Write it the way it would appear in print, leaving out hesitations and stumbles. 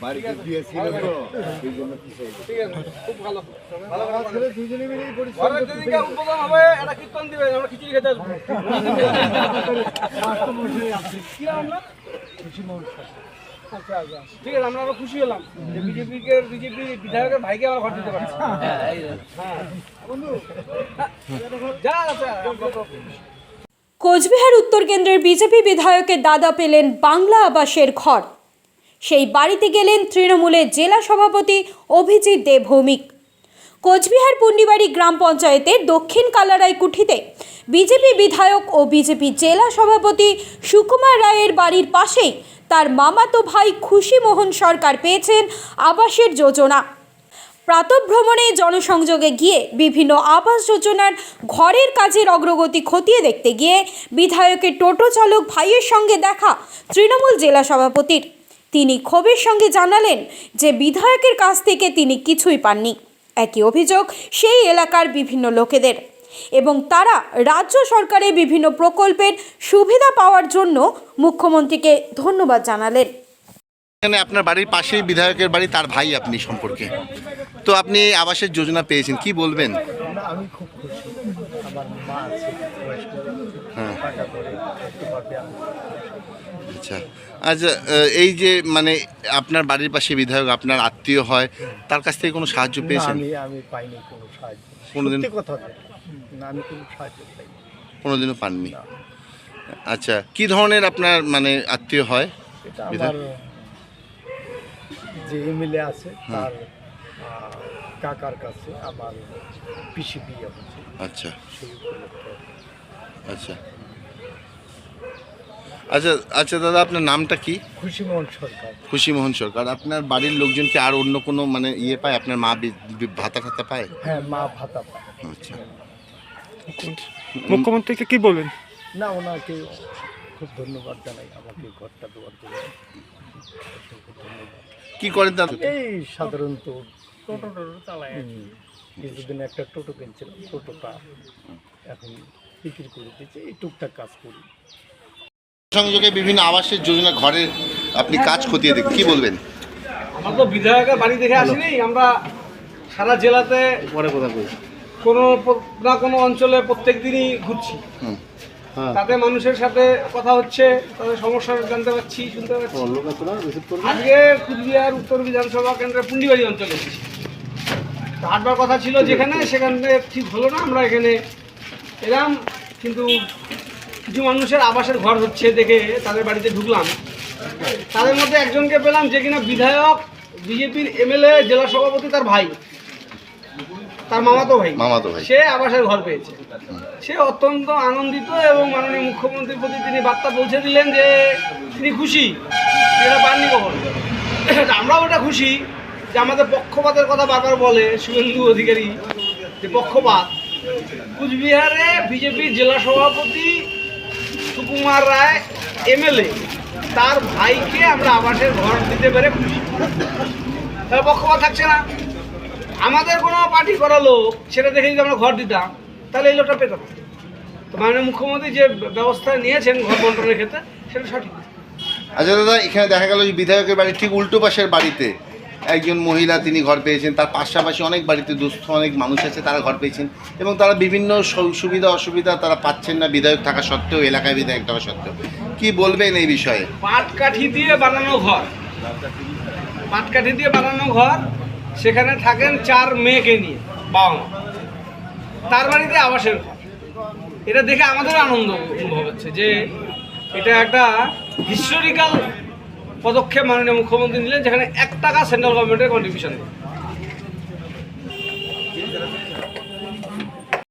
বাড়িতে দিয়েছিল তো এই জন্য ঠিক আছে, খুব ভালো ভালো করে দুজনে মিলে ঘরের যেদিনকে উদ্বোধন হবে একটা কীর্তন দিবেন, আমরা খিচুড়ি খেতে আসবো। কি নাম আপনার? আচ্ছা আচ্ছা, ঠিক আছে, আমরা আরো খুশি হলাম যে বিজেপি বিধায়কের ভাইকে আমরা ঘর দিতে পারছি। হ্যাঁ বন্ধু, যা আচ্ছা। কোচবিহার উত্তর কেন্দ্রের বিজেপি বিধায়কের দাদা পেলেন বাংলা আবাসের ঘর। সেই বাড়িতে গেলেন তৃণমূলের জেলা সভাপতি অভিজিৎ দে ভৌমিক। কোচবিহার পুন্ডিবাড়ি গ্রাম পঞ্চায়েতের দক্ষিণ কালারাই কুঠিতে বিজেপি বিধায়ক ও বিজেপি জেলা সভাপতি সুকুমার রায়ের বাড়ির পাশেই তার মামাতো ভাই খুশি মোহন সরকার পেয়েছেন আবাসের যোজনা। প্রাতঃভ্রমণে জনসংযোগে গিয়ে বিভিন্ন আবাস যোজনার ঘরের কাজের অগ্রগতি খতিয়ে দেখতে গিয়ে বিধায়কের টোটো চালক ভাইয়ের সঙ্গে দেখা তৃণমূল জেলা সভাপতির। তিনি ক্ষোভের সঙ্গে জানালেন যে বিধায়কের কাছ থেকে তিনি কিছুই পাননি। একই অভিযোগ সেই এলাকার বিভিন্ন লোকেদের, এবং তারা রাজ্য সরকারের বিভিন্ন প্রকল্পের সুবিধা পাওয়ার জন্য মুখ্যমন্ত্রীকে ধন্যবাদ জানালেন। এখানে আপনার বাড়ির পাশেই বিধায়কের বাড়ি, তার ভাই আপনি সম্পর্কে, তো আপনি আবাসের যোজনা পেয়েছেন, কি বলবেন? আমি খুব খুশি। আমার মা আছে বয়স্ক, হ্যাঁ, টাকা করে একটু ভাবে আমি আচ্ছা আচ্ছা, এই যে মানে আপনার বাড়ির পাশে বিধায়ক আপনার আত্মীয় হয়, তার কাছ থেকে কোনো সাহায্য পেয়েছেন? আমি পাইনি কোনো সাহায্য। কোনোদিন? সত্যি কথা যেটা, না আমি কোনো সাহায্য পাইনি। কোনোদিনও পাননি? না। আচ্ছা, কি ধরনের আপনার মানে আত্মীয় হয়? এটা আমার যে এমএলএ আছে তার কাকার কাছে আমার পিসি বিয়ে হচ্ছে, আচ্ছা সেই উপলক্ষে। আচ্ছা আচ্ছা আচ্ছা দাদা, আপনার নামটা কি? খুশি মোহন সরকার। খুশি মোহন সরকার। আপনার বাড়ির লোকজন কি আর অন্য কোনো মানে ইয়ে পায়? আপনার মা ভাতা টাতা পায়? হ্যাঁ, মা ভাতা পায়। আচ্ছা, মুখ্যমন্ত্রীকে কি বলবেন? না, ওনাকে খুব ধন্যবাদ জানাই আমাকে ঘরটা দেওয়ার জন্য। ধন্যবাদ। কি করেন দাদা? এই সাধারণত টোটো চালায়। কিছুদিন একটা টোটো কিনছিলাম, টোটোটা এখন বিক্রি করে দিয়েছে, এই টুকটাক কাজ করি। সংযোগে বিভিন্ন আবাসের যোজনা ঘরের আপনি কাজ খতিয়ে দেখেন, কি বলবেন? আমরা তো বিধায়কের বাড়ি দেখে আসিনি, আমরা সারা জেলাতে পরে কথা বলছি। কোনো না কোনো অঞ্চলে প্রত্যেক দিনই ঘুরছি। তাতে মানুষের সাথে কথা হচ্ছে, তাদের সমস্যা জানতে পারছি, শুনতে পাচ্ছি। আজকে কুচবিহার উত্তর বিধানসভা কেন্দ্রের পুন্ডিবাড়ি অঞ্চলে এসেছি। হাঁটবার কথা ছিল যেখানে, সেখানে ঠিক হলো না, আমরা এখানে এলাম। কিন্তু কিছু মানুষের আবাসের ঘর হচ্ছে দেখে তাদের বাড়িতে ঢুকলাম। তাদের মধ্যে একজনকে পেলাম যে কিনা বিধায়ক, বিজেপির এমএলএ, জেলা সভাপতি, তার ভাই, তার মামাতো ভাই, সে আবাসের ঘর পেয়েছে। সে অত্যন্ত আনন্দিত এবং মাননীয় মুখ্যমন্ত্রীর প্রতি তিনি বার্তা পৌঁছে দিলেন যে তিনি খুশি, এটা পাননি কখনো। আমরাও ওটা খুশি যে আমাদের পক্ষপাতের কথা বারবার বলে শুভেন্দু অধিকারী, যে পক্ষপাত। কুচবিহারে বিজেপির জেলা সভাপতি সুকুমার রায় এমএলএ, তার ভাইকে আমরা আবাসের ঘর দিতে পেরে খুশি। তার পক্ষপাত থাকছে না। আমাদের কোনো পার্টি করা লোক সেটা দেখে যদি আমরা ঘর দিতাম, তাহলে এই লোকটা পেতাম। তো মাননীয় মুখ্যমন্ত্রী যে ব্যবস্থা নিয়েছেন ঘর বন্টনের ক্ষেত্রে, সেটা সঠিক। আচ্ছা দাদা, এখানে দেখা গেল যে বিধায়কের বাড়ির ঠিক উল্টো পাশের বাড়িতে একজন মহিলা তিনি ঘর পেয়েছেন, তার পাশাপাশি অনেক বাড়িতে দুস্থ অনেক মানুষ আছে, তারা ঘর পেয়েছেন এবং তারা বিভিন্ন সুবিধা অসুবিধা তারা পাচ্ছেন না বিধায়ক থাকা সত্ত্বেও, এলাকায় বিধায়ক থাকা সত্ত্বেও। কি বলবেন এই বিষয়ে? পাটকাঠি দিয়ে বানানো ঘর, পাটকাঠি দিয়ে বানানো ঘর, সেখানে থাকেন 4 মেয়েকে নিয়ে বাবা মা, তার বাড়িতে আবাসের ঘর। এটা দেখে আমাদের আনন্দ অনুভব হচ্ছে যে এটা একটা হিস্টোরিক্যাল পদক্ষেপ মাননীয় মুখ্যমন্ত্রী নিলেন, যেখানে 1 টাকা সেন্ট্রাল গভর্নমেন্টের কন্ট্রিবিউশন নেই।